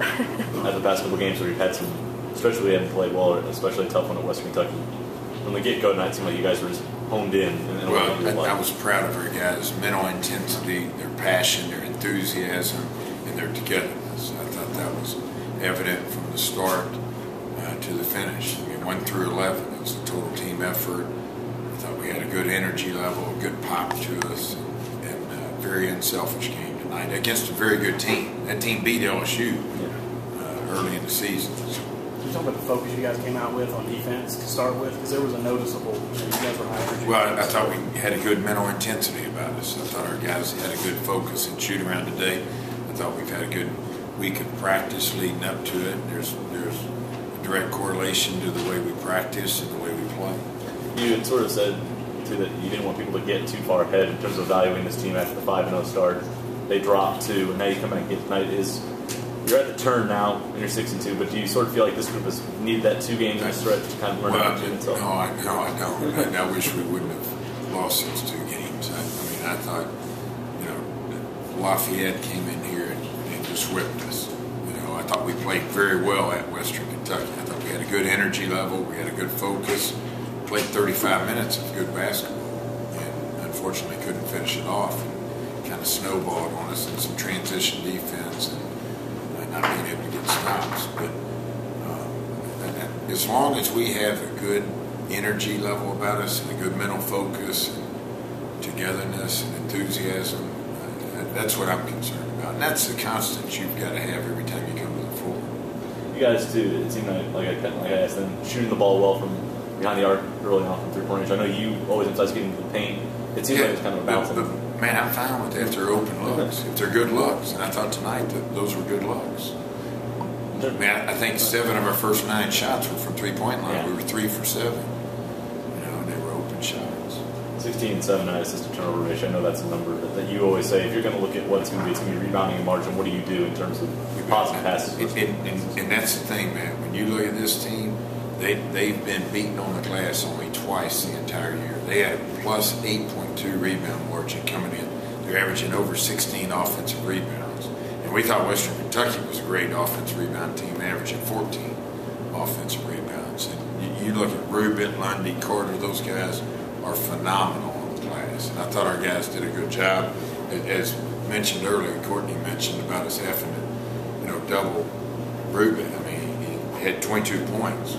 at the past couple games where we've had some stretches we haven't played well, especially a tough one at Western Kentucky. From the get-go tonight, it seemed like you guys were just honed in. Well, I was proud of our guys' mental intensity, their passion, their enthusiasm, and their togetherness. I thought that was evident from the start to the finish. I mean, 1 through 11, it was a total team effort. I thought we had a good energy level, a good pop to us, and a very unselfish game tonight against a very good team. That team beat LSU early in the season. So, can you talk about the focus you guys came out with on defense to start with? Because there was a noticeable, you guys were high. Well, I thought we had a good mental intensity about us. I thought our guys had a good focus and shoot around today. I thought we've had a good week of practice leading up to it. There's a direct correlation to the way we practice and the way we play. You had sort of said, too, that you didn't want people to get too far ahead in terms of valuing this team after the 5-0 start. They dropped 2, and now you come back and get tonight. You're at the turn now, and you're 6-2, but do you sort of feel like this group has needed that 2 games in a stretch to kind of learn how to do itself? No, I don't. I wish we wouldn't have lost those 2 games. I mean, I thought, Lafayette came in here and just whipped us. I thought we played very well at Western Kentucky. I thought we had a good energy level, we had a good focus, played 35 minutes of good basketball, and unfortunately couldn't finish it off. And kind of snowballed on us in some transition defense and not being able to get stops. But as long as we have a good energy level about us and a good mental focus and togetherness and enthusiasm, that's what I'm concerned about. And that's the constant you've got to have every time you come to the floor. You guys, too, it seemed like I asked them, shooting the ball well from behind the arc early on from three-point range. I know you always emphasize getting to the paint. It seems like it's kind of a balancing. But, man, I'm fine with that if they're open looks, if they're good looks. And I thought tonight that those were good looks. Man, I think 7 of our first 9 shots were from three-point line. Yeah. We were 3 for 7. And they were open shots. 16 and 7 assist to turnover ratio. I know that's a number that you always say. If you're going to look at what it's going to be rebounding and margin. What do you do in terms of positive passes? And that's the thing, man. When you look at this team, they've been beaten on the glass only twice the entire year. They had a plus 8.2 rebound margin coming in. They're averaging over 16 offensive rebounds. And we thought Western Kentucky was a great offensive rebound team, averaging 14 offensive rebounds. And you look at Rubin, Lundy, Carter, those guys are phenomenal on the glass. And I thought our guys did a good job. As mentioned earlier, Courtney mentioned about us having to, double Rubin. I mean, he had 22 points.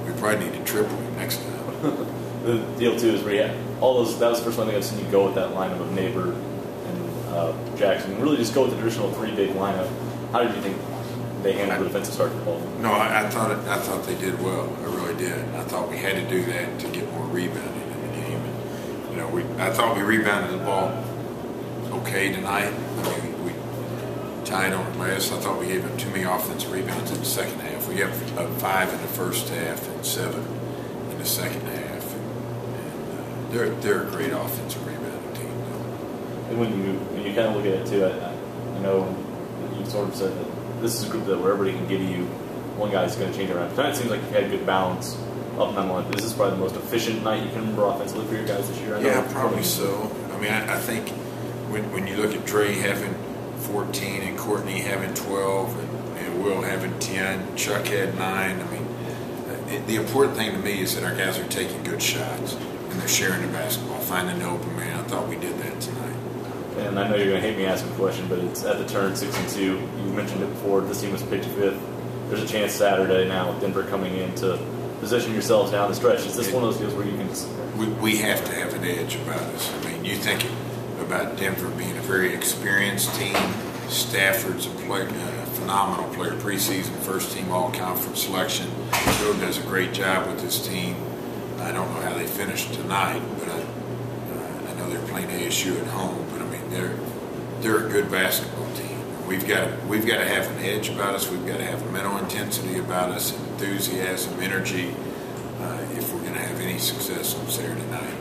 We probably need to triple him next time. The deal, too, is that was the first one I think I've seen you go with that lineup of Neighbor and Jackson. And really just go with the traditional 3-big lineup. How did you think they handled the defensive start to the ball? No, I thought they did well. I really did. I thought we had to do that to get more rebounding in the game. And, I thought we rebounded the ball okay tonight. I mean, we tied on the glass. I thought we gave them too many offensive rebounds in the second half. We have 5 in the first half and 7 in the second half. And they're a great offensive rebounding team. And when you kind of look at it too, I know you sort of said that this is a group that where everybody can get to you, one guy's going to change it around. Tonight it seems like you've had good balance up and down the line. This is probably the most efficient night you can remember offensively for your guys this year. Yeah, probably so. I mean, I think when you look at Dre having 14 and Courtney having 12 and Will having 10, Chuck had 9. I mean, the important thing to me is that our guys are taking good shots and they're sharing the basketball, finding the open man. I thought we did that tonight. And I know you're going to hate me asking the question, but it's at the turn 6-2. You mentioned it before. This team was picked 5th. There's a chance Saturday now with Denver coming in to position yourselves down the stretch. Is this one of those deals where you can? We have to have an edge about us. I mean, you think about Denver being a very experienced team. Stafford's a phenomenal player, preseason first-team all-conference selection. Joe does a great job with this team. I don't know how they finished tonight, but I know they're playing ASU at home. But I mean, they're a good basketball team. We've got to have an edge about us. We've got to have a mental intensity about us, enthusiasm, energy, if we're going to have any success on Saturday night.